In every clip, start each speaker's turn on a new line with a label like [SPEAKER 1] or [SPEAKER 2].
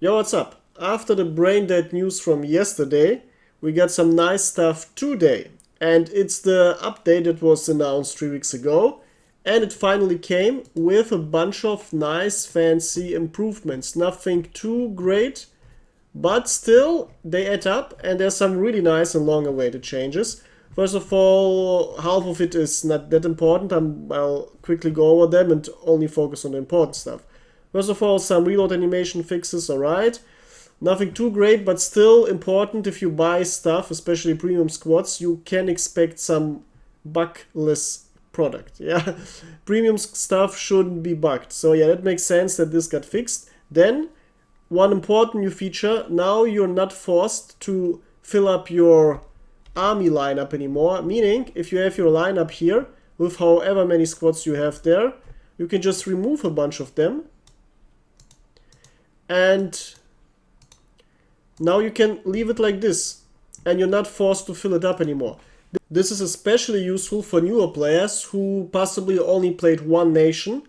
[SPEAKER 1] Yo, what's up? After the brain dead news from yesterday, we got some nice stuff today. And it's the update that was announced 3 weeks ago. And it finally came with a bunch of nice, fancy improvements. Nothing too great, but still they add up. And there's some really nice and long-awaited changes. First of all, half of it is not that important. I'll quickly go over them and only focus on the important stuff. First of all, some reload animation fixes, alright. Nothing too great, but still important. If you buy stuff, especially premium squads, you can expect some bugless product. Yeah, premium stuff shouldn't be bugged. So yeah, that makes sense that this got fixed. Then, one important new feature, now you're not forced to fill up your army lineup anymore. Meaning, if you have your lineup here, with however many squads you have there, you can just remove a bunch of them. And now you can leave it like this, and you're not forced to fill it up anymore. This is especially useful for newer players who possibly only played one nation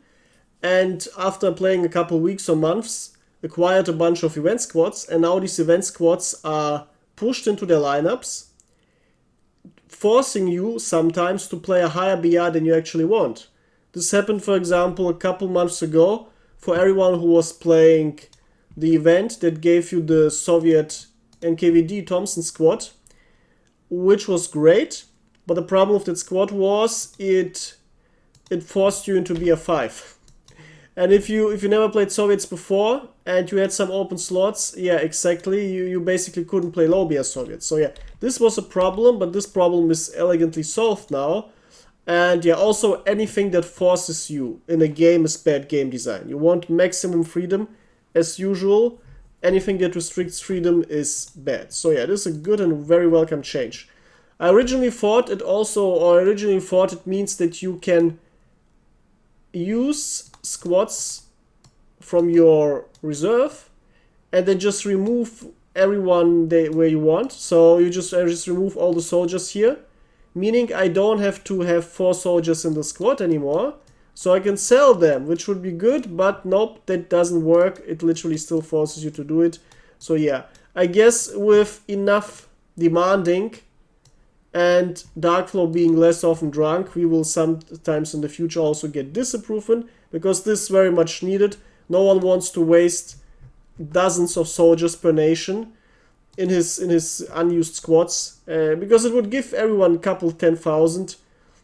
[SPEAKER 1] and after playing a couple weeks or months acquired a bunch of event squads, and now these event squads are pushed into their lineups, forcing you sometimes to play a higher BR than you actually want. This happened, for example, a couple months ago for everyone who was playing the event that gave you the Soviet NKVD Thompson squad, which was great, but the problem with that squad was it forced you into BR5. And if you never played Soviets before and you had some open slots, yeah, exactly, you basically couldn't play low BR Soviets. So yeah, this was a problem, but this problem is elegantly solved now. And yeah, also anything that forces you in a game is bad game design. You want maximum freedom. As usual, anything that restricts freedom is bad. So yeah, this is a good and very welcome change. I originally thought it means that you can use squads from your reserve and then just remove everyone where you want. So you just remove all the soldiers here, meaning I don't have to have 4 soldiers in the squad anymore. So I can sell them, which would be good, but nope, that doesn't work. It literally still forces you to do it. So yeah, I guess with enough demanding and Darkflow being less often drunk, we will sometimes in the future also get this improvement, because this is very much needed. No one wants to waste dozens of soldiers per nation in his unused squads, because it would give everyone a couple 10,000.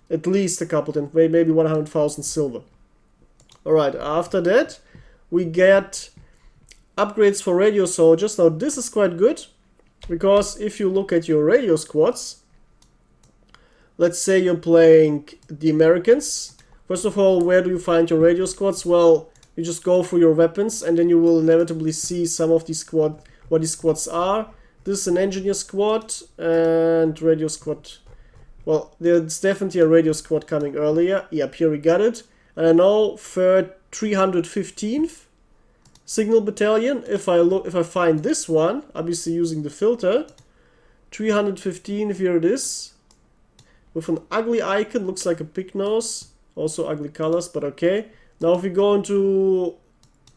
[SPEAKER 1] At least a couple, and maybe 100,000 silver. Alright, after that, we get upgrades for radio soldiers. Now, this is quite good, because if you look at your radio squads, let's say you're playing the Americans. First of all, where do you find your radio squads? Well, you just go through your weapons, and then you will inevitably see some of these what these squads are. This is an engineer squad and radio squad. Well, there's definitely a radio squad coming earlier. Yep, here we got it. And I know 315th Signal Battalion. If I find this one, obviously using the filter, 315, here it is. With an ugly icon, looks like a pig nose. Also ugly colors, but okay. Now if we go into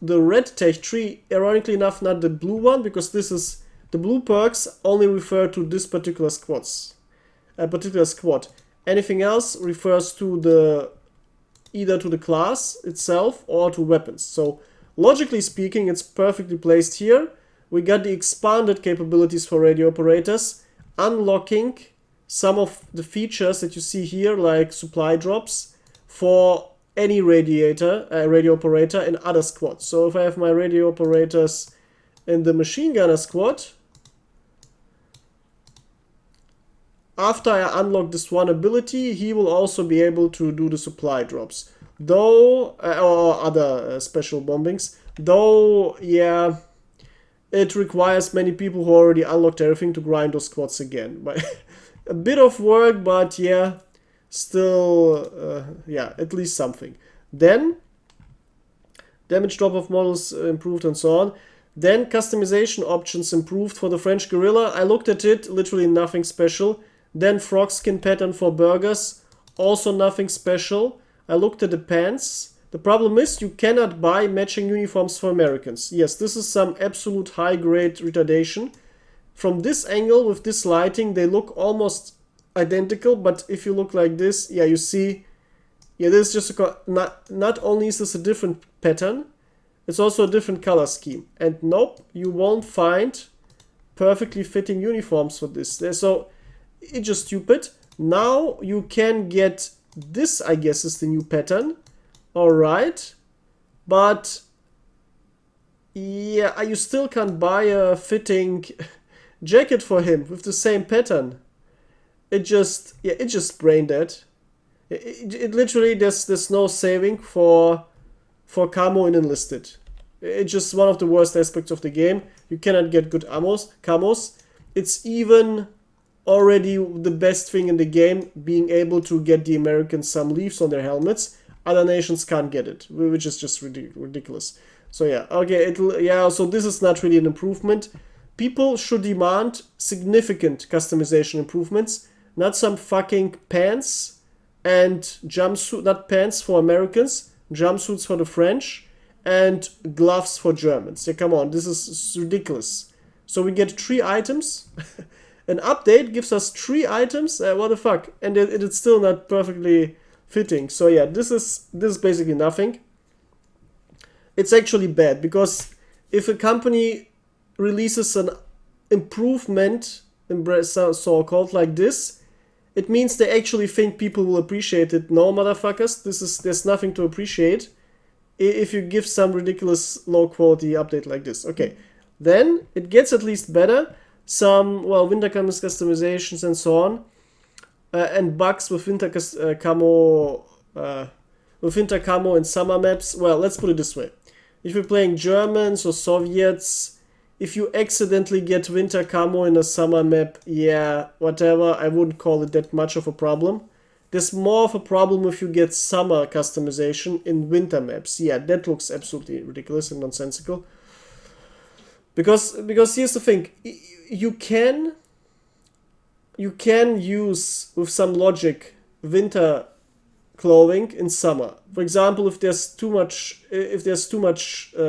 [SPEAKER 1] the red tech tree, ironically enough, not the blue one, because this is the blue perks only refer to this particular squad. Anything else refers to either to the class itself or to weapons. So logically speaking, it's perfectly placed here. We got the expanded capabilities for radio operators, unlocking some of the features that you see here, like supply drops for any radio operator in other squads. So if I have my radio operators in the machine gunner squad, after I unlock this one ability, he will also be able to do the supply drops. Though, or other special bombings. Though, yeah, it requires many people who already unlocked everything to grind those squads again. But a bit of work, but yeah, still, yeah, at least something. Then, damage drop of models improved and so on. Then, customization options improved for the French Guerrilla. I looked at it, literally nothing special. Then frog skin pattern for burgers, also nothing special. I looked at the pants. The problem is you cannot buy matching uniforms for Americans. Yes, this is some absolute high-grade retardation. From this angle, with this lighting, they look almost identical, but if you look like this, yeah, you see, yeah, this is just not only is this a different pattern, it's also a different color scheme. And nope, you won't find perfectly fitting uniforms for this. So it's just stupid. Now you can get this, I guess, is the new pattern. Alright. But yeah, you still can't buy a fitting jacket for him with the same pattern. It just brain dead. It literally, there's no saving for camo in Enlisted. It's just one of the worst aspects of the game. You cannot get good camos. It's even already the best thing in the game, being able to get the Americans some leaves on their helmets. Other nations can't get it, which is just ridiculous. So yeah, okay, so this is not really an improvement. People should demand significant customization improvements, not some fucking pants and jumpsuit, not pants for Americans, jumpsuits for the French, and gloves for Germans. Yeah, come on, this is ridiculous. So we get 3 items. An update gives us 3 items. What the fuck? And it's still not perfectly fitting. So yeah, this is basically nothing. It's actually bad, because if a company releases an improvement, so-called, like this, it means they actually think people will appreciate it. No, motherfuckers, there's nothing to appreciate if you give some ridiculous low quality update like this. Okay, then it gets at least better. Some, well, winter customizations and so on, and bugs with winter camo and summer maps. Well, let's put it this way: if you're playing Germans or Soviets, if you accidentally get winter camo in a summer map, yeah, whatever, I wouldn't call it that much of a problem. There's more of a problem if you get summer customization in winter maps. Yeah, that looks absolutely ridiculous and nonsensical. Because here's the thing, you can use, with some logic, winter clothing in summer. For example, if there's too much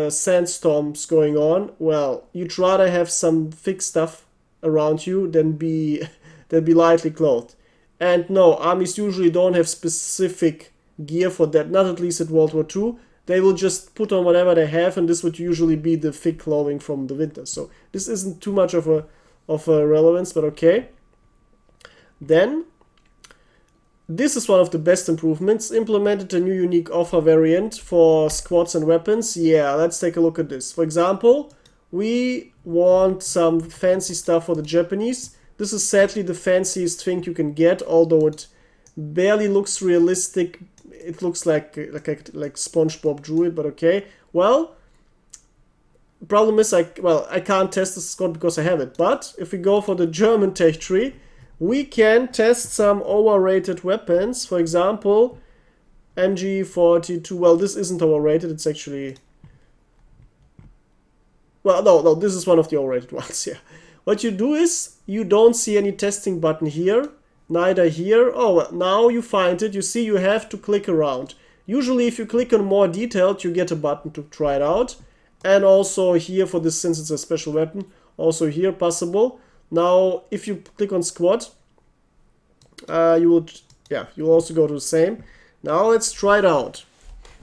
[SPEAKER 1] sandstorms going on, well, you'd rather have some thick stuff around you than be lightly clothed. And no, armies usually don't have specific gear for that, not at least at World War II. They will just put on whatever they have, and this would usually be the thick clothing from the winter. So this isn't too much of a relevance, but okay. Then, this is one of the best improvements. Implemented a new unique offer variant for squads and weapons. Yeah, let's take a look at this. For example, we want some fancy stuff for the Japanese. This is sadly the fanciest thing you can get, although it barely looks realistic. It looks like SpongeBob drew it, but okay. Well, problem is I can't test this squad because I have it. But if we go for the German tech tree, we can test some overrated weapons. For example, MG42. Well, this isn't overrated. It's actually... Well, no, this is one of the overrated ones, yeah. What you do is, you don't see any testing button here. Neither here. Oh, well, now you find it. You see, you have to click around. Usually, if you click on more detailed, you get a button to try it out. And also here, for this, since it's a special weapon, also here possible. Now, if you click on squad, you'll also go to the same. Now let's try it out.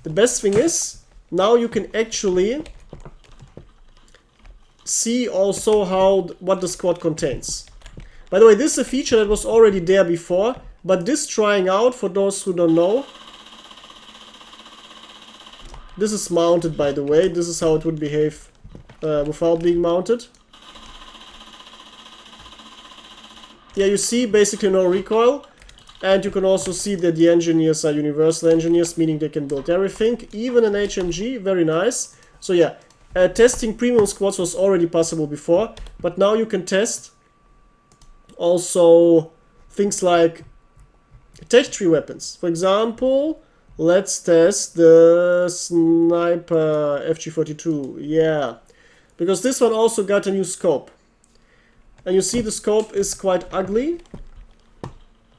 [SPEAKER 1] The best thing is, now you can actually see also what the squad contains. By the way, this is a feature that was already there before, but this trying out, for those who don't know, this is mounted, by the way. This is how it would behave without being mounted. Yeah, you see basically no recoil, and you can also see that the engineers are universal engineers, meaning they can build everything, even an HMG. Very nice. So yeah, testing premium squads was already possible before, but now you can test also things like tech tree weapons. For example, let's test the sniper FG42. Yeah, because this one also got a new scope. And you see the scope is quite ugly.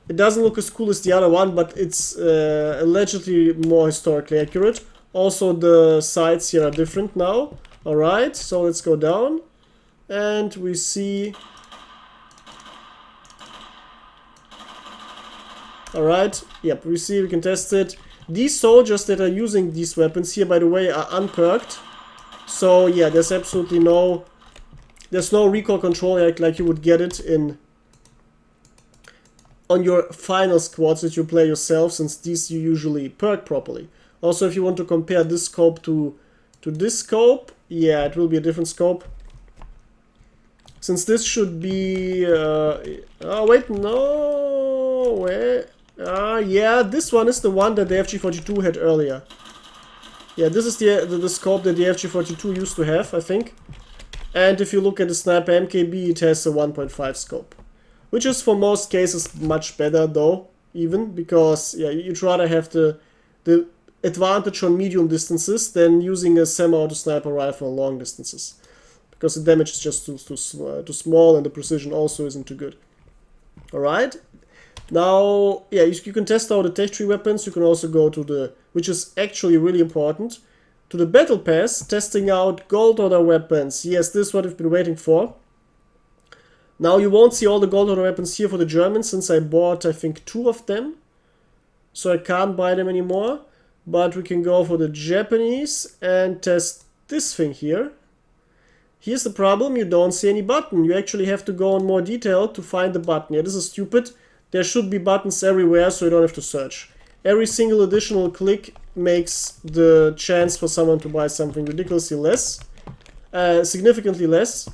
[SPEAKER 1] It doesn't look as cool as the other one, but it's allegedly more historically accurate. Also, the sides here are different now. Alright, so let's go down. And we see... Alright, yep, we see we can test it. These soldiers that are using these weapons here, by the way, are unperked. So, yeah, there's absolutely no... There's no recoil control like you would get it in... on your final squads that you play yourself, since these you usually perk properly. Also, if you want to compare this scope to this scope, yeah, it will be a different scope. Since this should be... oh, wait, no... Where? Yeah, this one is the one that the FG42 had earlier. Yeah, this is the scope that the FG42 used to have, I think. And if you look at the Sniper MKB, it has a 1.5 scope. Which is for most cases much better though, even, because yeah, you'd rather have the advantage on medium distances than using a semi-auto sniper rifle on long distances. Because the damage is just too small and the precision also isn't too good. Alright, now, yeah, you can test out the tech tree weapons. You can also go to the, which is actually really important, to the battle pass, testing out gold order weapons. Yes, this is what I've been waiting for. Now you won't see all the gold order weapons here for the Germans, since I bought, I think, 2 of them. So I can't buy them anymore. But we can go for the Japanese and test this thing here. Here's the problem, you don't see any button. You actually have to go in more detail to find the button. Yeah, this is stupid. There should be buttons everywhere, so you don't have to search. Every single additional click makes the chance for someone to buy something ridiculously less. Significantly less.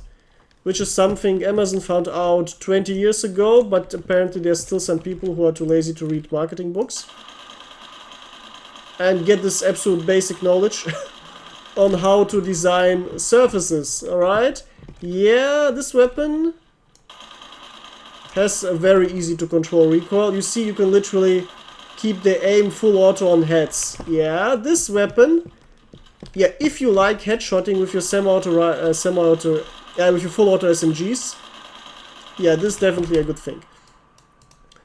[SPEAKER 1] Which is something Amazon found out 20 years ago, but apparently there's still some people who are too lazy to read marketing books. And get this absolute basic knowledge on how to design surfaces, alright? Yeah, this weapon has a very easy to control recoil. You see, you can literally keep the aim full auto on heads. Yeah, this weapon, yeah, if you like headshotting with your semi-auto, with your full auto SMGs, yeah, this is definitely a good thing.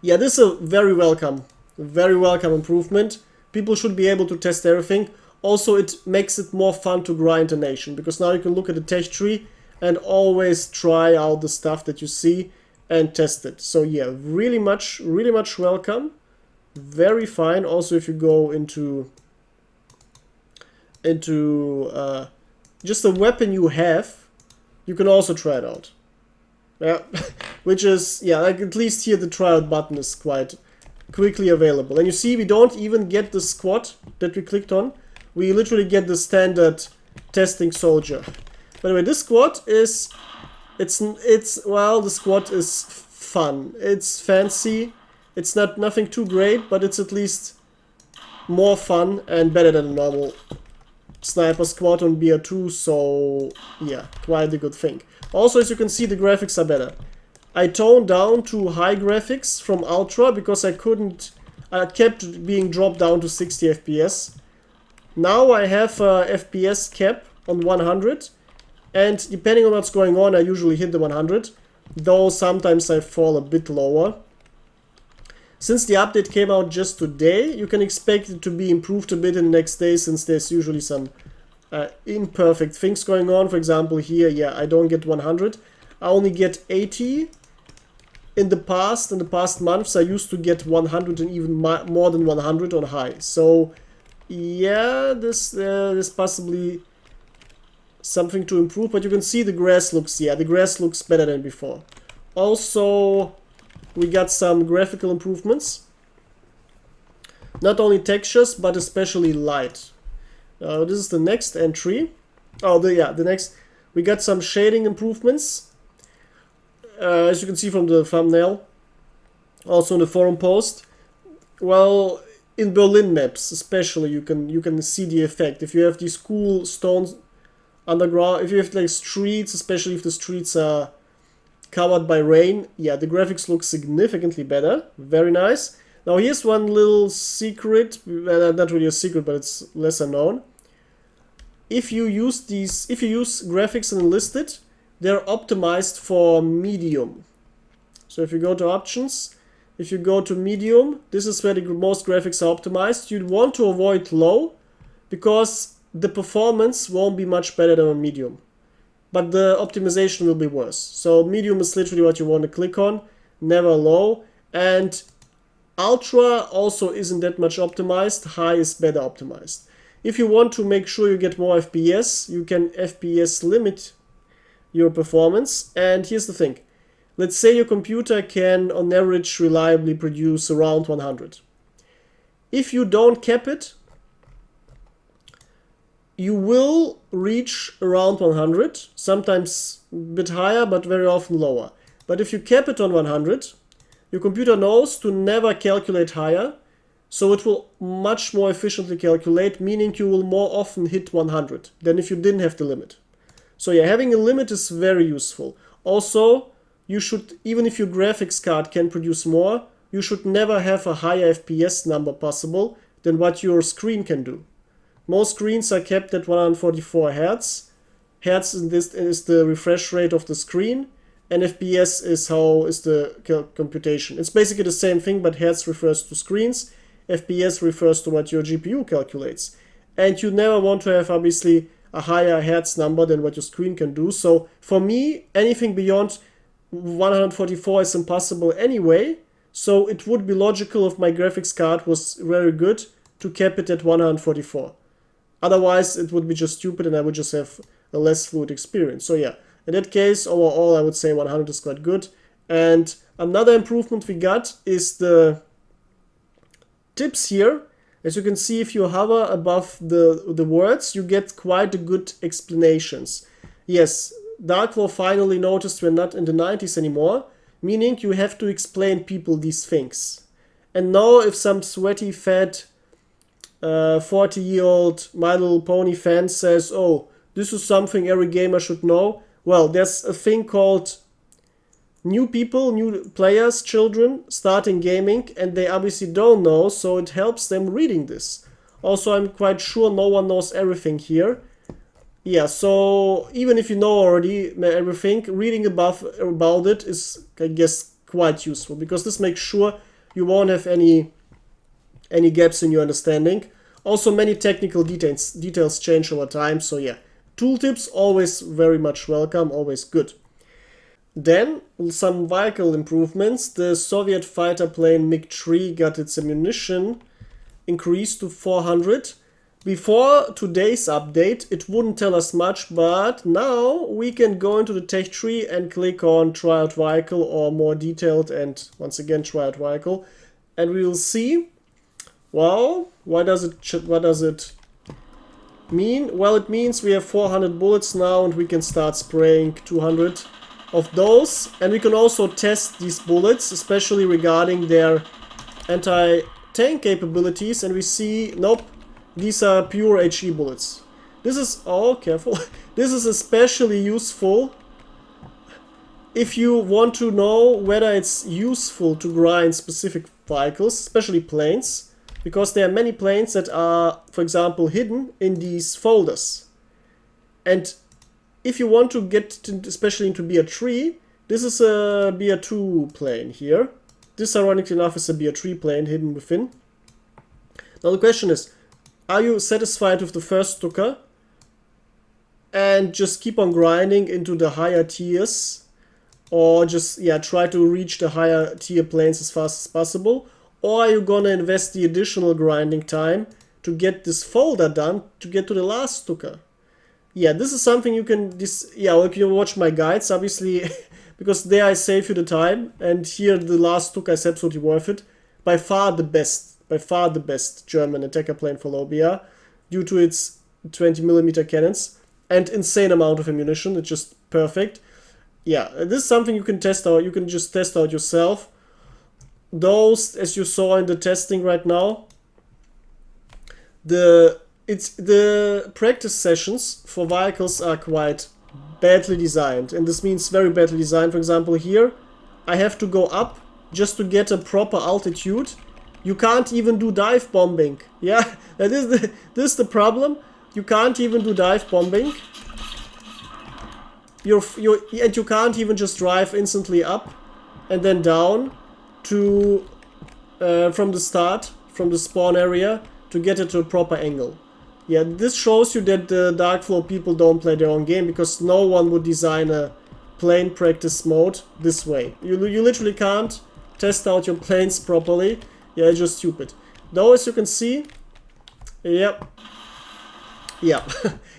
[SPEAKER 1] Yeah, this is a very welcome improvement. People should be able to test everything. Also, it makes it more fun to grind a nation, because now you can look at the tech tree and always try out the stuff that you see and test it. So yeah, really much welcome. Very fine. Also, if you go into just the weapon you have, you can also try it out. Yeah, which is, yeah, like at least here the try out button is quite quickly available. And you see, we don't even get the squad that we clicked on. We literally get the standard testing soldier. By the way, this squad is, well, the squad is fun. It's fancy. It's nothing too great, but it's at least more fun and better than a normal sniper squad on BR2, so yeah, quite a good thing. Also, as you can see, the graphics are better. I toned down to high graphics from Ultra because I kept being dropped down to 60 FPS. Now I have a FPS cap on 100, and depending on what's going on, I usually hit the 100, though sometimes I fall a bit lower. Since the update came out just today, you can expect it to be improved a bit in the next day, since there's usually some imperfect things going on. For example, here, yeah, I don't get 100. I only get 80. In the past months, I used to get 100 and even more than 100 on high. So, yeah, this possibly something to improve. But you can see the grass looks better than before. Also, we got some graphical improvements. Not only textures, but especially light. This is the next entry. Oh, the next. We got some shading improvements. As you can see from the thumbnail. Also in the forum post. Well, in Berlin maps especially, you can see the effect. If you have these cool stones underground, if you have like streets, especially if the streets are covered by rain, yeah, the graphics look significantly better. Very nice. Now here's one little secret, not really a secret, but it's lesser known. If you use graphics in Enlisted, they're optimized for medium. So if you go to options, if you go to medium, this is where the most graphics are optimized. You'd want to avoid low because the performance won't be much better than on medium. But the optimization will be worse. So medium is literally what you want to click on, never low. And ultra also isn't that much optimized, high is better optimized. If you want to make sure you get more FPS, you can FPS limit your performance. And here's the thing. Let's say your computer can on average reliably produce around 100. If you don't cap it, you will reach around 100, sometimes a bit higher, but very often lower. But if you cap it on 100, your computer knows to never calculate higher, so it will much more efficiently calculate, meaning you will more often hit 100 than if you didn't have the limit. So yeah, having a limit is very useful. Also, you should, even if your graphics card can produce more, you should never have a higher FPS number possible than what your screen can do. Most screens are kept at 144 Hz. Hertz is the refresh rate of the screen, and FPS is the computation. It's basically the same thing, but Hertz refers to screens, FPS refers to what your GPU calculates. And you never want to have, obviously, a higher Hertz number than what your screen can do. So for me, anything beyond 144 is impossible anyway. So it would be logical if my graphics card was very good to cap it at 144. Otherwise, it would be just stupid and I would just have a less fluid experience. So yeah, in that case, overall, I would say 100 is quite good. And another improvement we got is the tips here. As you can see, if you hover above the words, you get quite a good explanations. Yes, Darkflow finally noticed we're not in the 90s anymore, meaning you have to explain people these things. And now if some sweaty, fat 40-year-old My Little Pony fan says, oh, this is something every gamer should know. Well, there's a thing called new people, new players, children starting gaming, and they obviously don't know, so it helps them reading this. Also, I'm quite sure no one knows everything here. Yeah, so even if you know already everything, reading about it is, I guess, quite useful, because this makes sure you won't have any gaps in your understanding. Also, many technical details change over time, so yeah. Tooltips, always very much welcome, always good. Then, some vehicle improvements. The Soviet fighter plane MiG-3 got its ammunition increased to 400. Before today's update, it wouldn't tell us much, but now we can go into the tech tree and click on Try Out Vehicle, or more detailed, and once again Try Out Vehicle, and we will see. Well, what does it mean? Well, it means we have 400 bullets now and we can start spraying 200 of those. And we can also test these bullets, especially regarding their anti-tank capabilities. And we see, nope, these are pure HE bullets. This is, oh, careful. This is especially useful if you want to know whether it's useful to grind specific vehicles, especially planes. Because there are many planes that are, for example, hidden in these folders. And if you want to get especially into BR3, this is a BR2 plane here. This, ironically enough, is a BR3 plane hidden within. Now the question is, are you satisfied with the first Stuka and just keep on grinding into the higher tiers? Or just, yeah, try to reach the higher tier planes as fast as possible? Or are you gonna invest the additional grinding time to get this folder done to get to the last Stuka? Yeah, this is something you can, well, you can watch my guides, obviously, because there I save you the time, and here the last Stuka is absolutely worth it. By far the best German attacker plane for low BR, due to its 20mm cannons and insane amount of ammunition. It's just perfect. Yeah, this is something you can test out. You can just test out yourself. Those, as you saw in the testing right now, the practice sessions for vehicles are quite badly designed, and this means very badly designed. For example, here I have to go up just to get a proper altitude. You can't even do dive bombing. Yeah, this is the problem. You can't even do dive bombing. And you can't even just drive instantly up and then down to from the start, from the spawn area, to get it to a proper angle. Yeah, this shows you that the Darkflow people don't play their own game, because no one would design a plane practice mode this way. You literally can't test out your planes properly. Yeah, it's just stupid. Though, as you can see, yep. Yeah,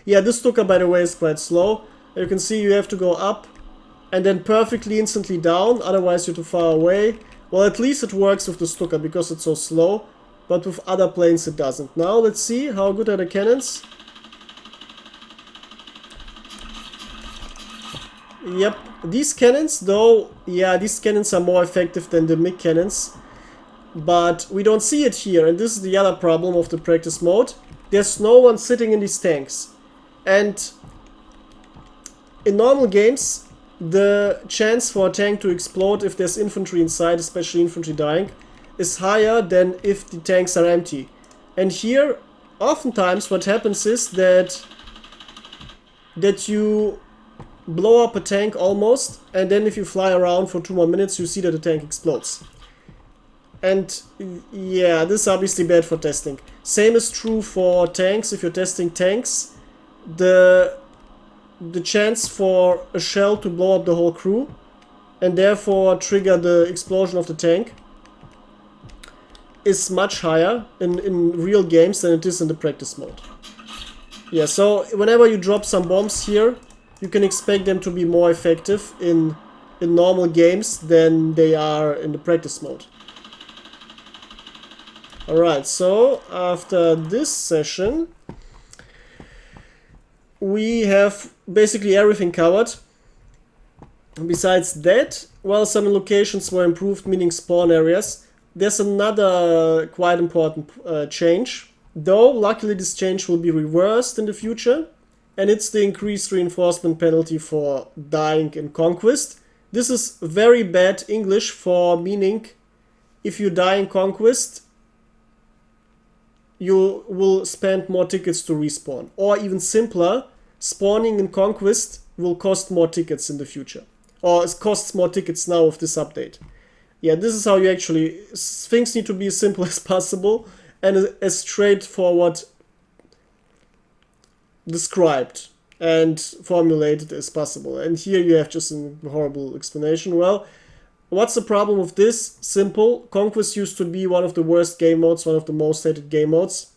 [SPEAKER 1] yeah, this Stuka, by the way, is quite slow. You can see you have to go up and then perfectly instantly down, otherwise you're too far away. Well, at least it works with the Stuka because it's so slow, but with other planes it doesn't. Now let's see how good are the cannons. Yep, these cannons though, yeah, these cannons are more effective than the MiG cannons, but we don't see it here, and this is the other problem of the practice mode. There's no one sitting in these tanks, and in normal games the chance for a tank to explode if there's infantry inside, especially infantry dying, is higher than if the tanks are empty. And here oftentimes what happens is that you blow up a tank almost, and then if you fly around for 2 more minutes you see that the tank explodes. And yeah, this is obviously bad for testing. Same is true for tanks. If you're testing tanks, the chance for a shell to blow up the whole crew and therefore trigger the explosion of the tank is much higher in real games than it is in the practice mode. Yeah, so whenever you drop some bombs here, you can expect them to be more effective in normal games than they are in the practice mode. Alright, so after this session we have basically everything covered. Besides that, well, some locations were improved, meaning spawn areas. There's another quite important change, though luckily this change will be reversed in the future, and it's the increased reinforcement penalty for dying in Conquest. This is very bad English for meaning if you die in Conquest, you will spend more tickets to respawn. Or even simpler, spawning in Conquest will cost more tickets in the future. Or it costs more tickets now with this update. Yeah, this is how you actually... Things need to be as simple as possible and as straightforward described and formulated as possible. And here you have just a horrible explanation. Well, what's the problem with this? Simple. Conquest used to be one of the worst game modes, one of the most hated game modes.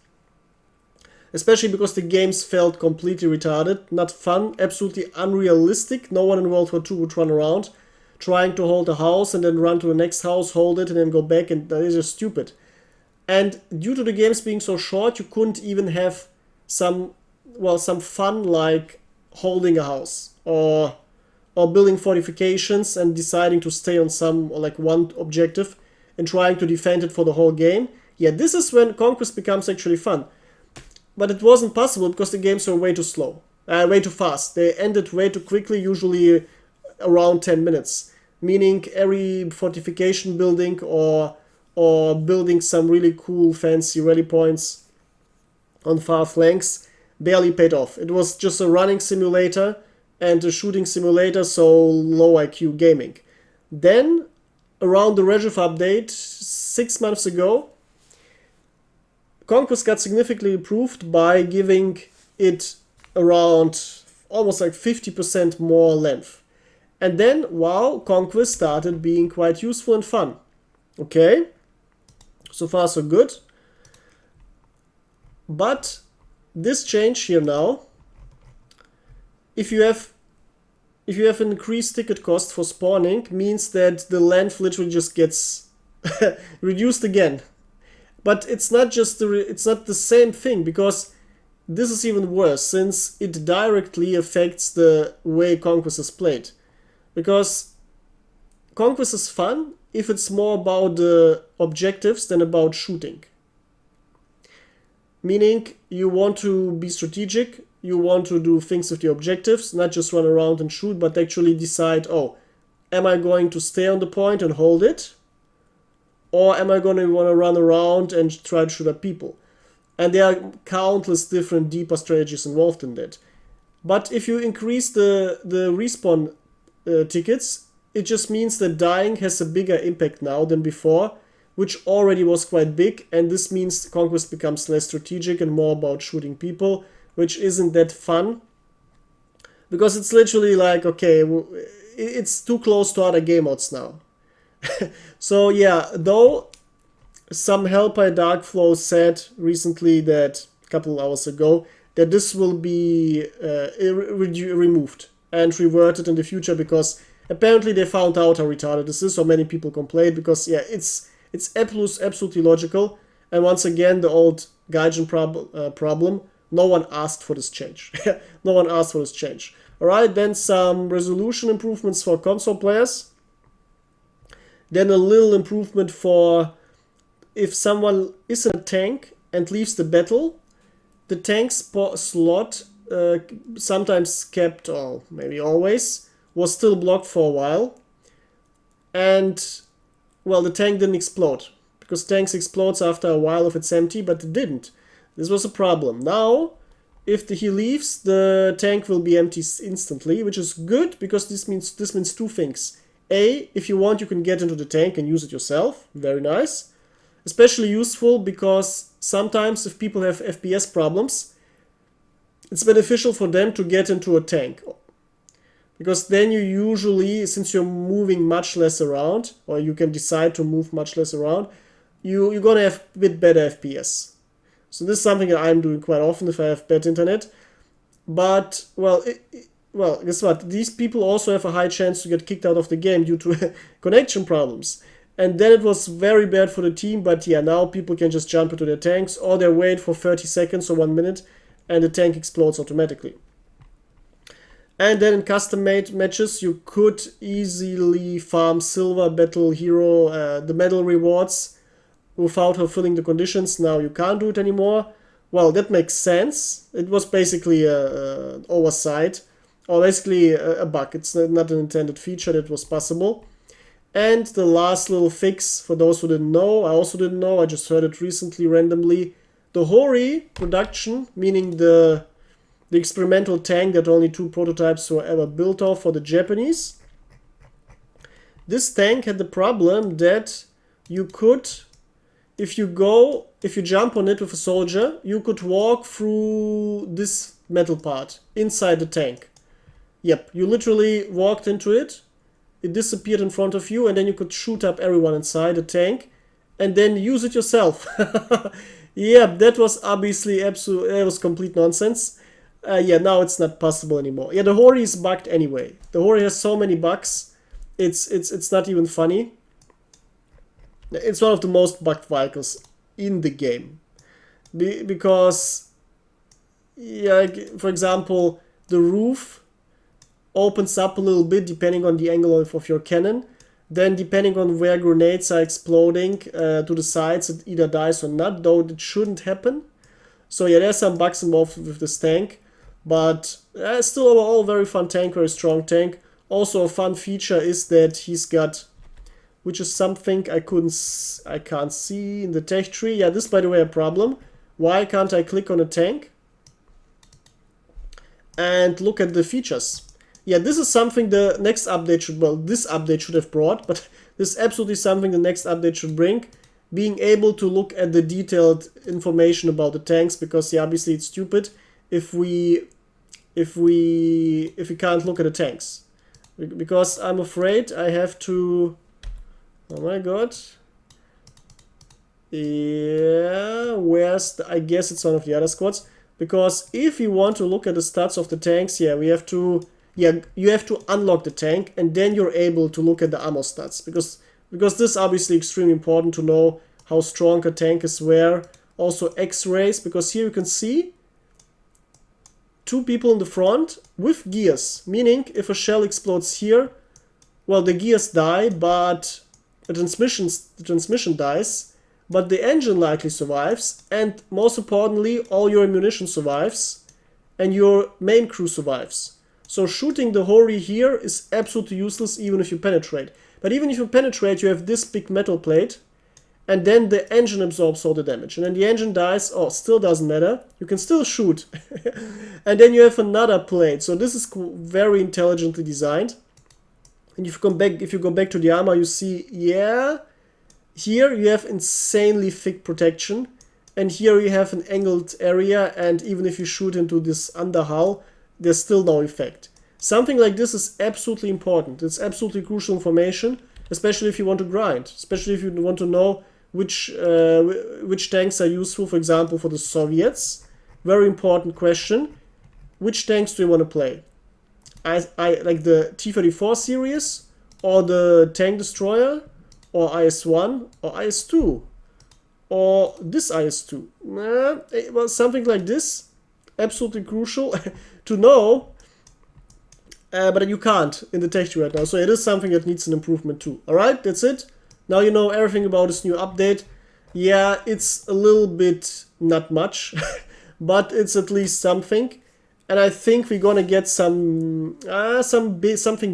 [SPEAKER 1] Especially because the games felt completely retarded, not fun, absolutely unrealistic. No one in World War II would run around trying to hold a house and then run to the next house, hold it, and then go back, and that is just stupid. And due to the games being so short, you couldn't even have some fun like holding a house or building fortifications and deciding to stay on one objective and trying to defend it for the whole game. Yeah, this is when Conquest becomes actually fun. But it wasn't possible because the games were way too slow, way too fast. They ended way too quickly, usually around 10 minutes. Meaning every fortification building or building some really cool fancy rally points on far flanks barely paid off. It was just a running simulator and a shooting simulator, so low IQ gaming. Then, around the Regiv update 6 months ago, Conquest got significantly improved by giving it around almost like 50% more length. And then, wow, Conquest started being quite useful and fun. Okay, so far so good. But this change here now, if you have an increased ticket cost for spawning, means that the length literally just gets reduced again. But it's not the same thing, because this is even worse, since it directly affects the way Conquest is played. Because Conquest is fun if it's more about the objectives than about shooting. Meaning, you want to be strategic, you want to do things with the objectives, not just run around and shoot, but actually decide, oh, am I going to stay on the point and hold it? Or am I going to want to run around and try to shoot at people? And there are countless different deeper strategies involved in that. But if you increase the respawn tickets, it just means that dying has a bigger impact now than before, which already was quite big, and this means Conquest becomes less strategic and more about shooting people, which isn't that fun. Because it's literally like, okay, it's too close to other game modes now. So yeah, though some help by Darkflow said recently, that a couple hours ago, that this will be removed and reverted in the future, because apparently they found out how retarded this is. So many people complained, because yeah, it's absolutely logical. And once again, the old Gaijin problem, no one asked for this change. No one asked for this change. Alright, then some resolution improvements for console players. Then a little improvement for if someone is in a tank and leaves the battle, the tank slot, sometimes kept, or maybe always, was still blocked for a while. And, well, the tank didn't explode. Because tanks explodes after a while if it's empty, but it didn't. This was a problem. Now, if he leaves, the tank will be empty instantly, which is good, because this means two things. A, if you want, you can get into the tank and use it yourself. Very nice. Especially useful because sometimes if people have FPS problems, it's beneficial for them to get into a tank. Because then you usually, since you're moving much less around, or you can decide to move much less around, you're going to have a bit better FPS. So this is something that I'm doing quite often if I have bad internet. But, well, guess what? These people also have a high chance to get kicked out of the game due to connection problems. And then it was very bad for the team, but yeah, now people can just jump into their tanks, or they wait for 30 seconds or 1 minute, and the tank explodes automatically. And then in custom-made matches, you could easily farm silver, battle hero, the medal rewards, without fulfilling the conditions. Now you can't do it anymore. Well, that makes sense. It was basically an oversight, or basically a bug. It's not an intended feature that was possible. And the last little fix, for those who didn't know, I also didn't know, I just heard it recently randomly. The Hori production, meaning the experimental tank that only 2 prototypes were ever built of for the Japanese. This tank had the problem that you could, if you jump on it with a soldier, you could walk through this metal part inside the tank. Yep, you literally walked into it. It disappeared in front of you, and then you could shoot up everyone inside the tank and then use it yourself. Yeah, that was obviously it was complete nonsense. Yeah, now it's not possible anymore. Yeah, the Hori is bugged anyway. The Hori has so many bugs, it's not even funny. It's one of the most bugged vehicles in the game. Because, yeah, for example, the roof opens up a little bit depending on the angle of your cannon. Then depending on where grenades are exploding to the sides, it either dies or not, though it shouldn't happen. So yeah, there's some bugs involved with this tank. But still overall very fun tank, very strong tank. Also a fun feature is that he's got, which is something I can't see in the tech tree. Yeah, this by the way a problem. Why can't I click on a tank and look at the features? Yeah, this is something the next update should, well, this update should have brought, but this is absolutely something the next update should bring. Being able to look at the detailed information about the tanks, because yeah, obviously it's stupid if we can't look at the tanks. Because I'm afraid I have to, oh my god. Yeah, I guess it's one of the other squads. Because if you want to look at the stats of the tanks, yeah, you have to unlock the tank, and then you're able to look at the ammo stats. Because this is obviously extremely important to know how strong a tank is where. Also X-rays, because here you can see 2 people in the front with gears. Meaning, if a shell explodes here, well, the gears die, but the transmission dies, but the engine likely survives, and most importantly, all your ammunition survives, and your main crew survives. So shooting the Hori here is absolutely useless even if you penetrate. But even if you penetrate, you have this big metal plate, and then the engine absorbs all the damage. And then the engine dies, still doesn't matter. You can still shoot. And then you have another plate. So this is very intelligently designed. And if you go back to the armor, you see, yeah, Here you have insanely thick protection, and here you have an angled area, and even if you shoot into this underhull, there's still no effect. Something like this is absolutely important. It's absolutely crucial information, especially if you want to grind, especially if you want to know which tanks are useful, for example, for the Soviets. Very important question. Which tanks do you want to play? I like the T-34 series, or the tank destroyer, or IS-1, or IS-2, or this IS-2. Well, something like this. Absolutely crucial to know, but you can't in the texture right now. So it is something that needs an improvement too. Alright, that's it. Now you know everything about this new update. Yeah, it's a little bit not much, but it's at least something. And I think we're gonna get something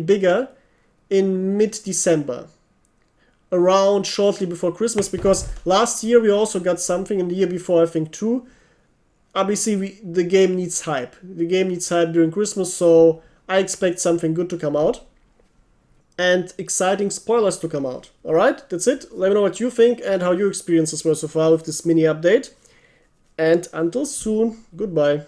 [SPEAKER 1] bigger in mid-December, around shortly before Christmas, because last year we also got something, and the year before I think too. Obviously, the game needs hype. The game needs hype during Christmas, so I expect something good to come out. And exciting spoilers to come out. Alright, that's it. Let me know what you think and how your experiences were so far with this mini update. And until soon, goodbye.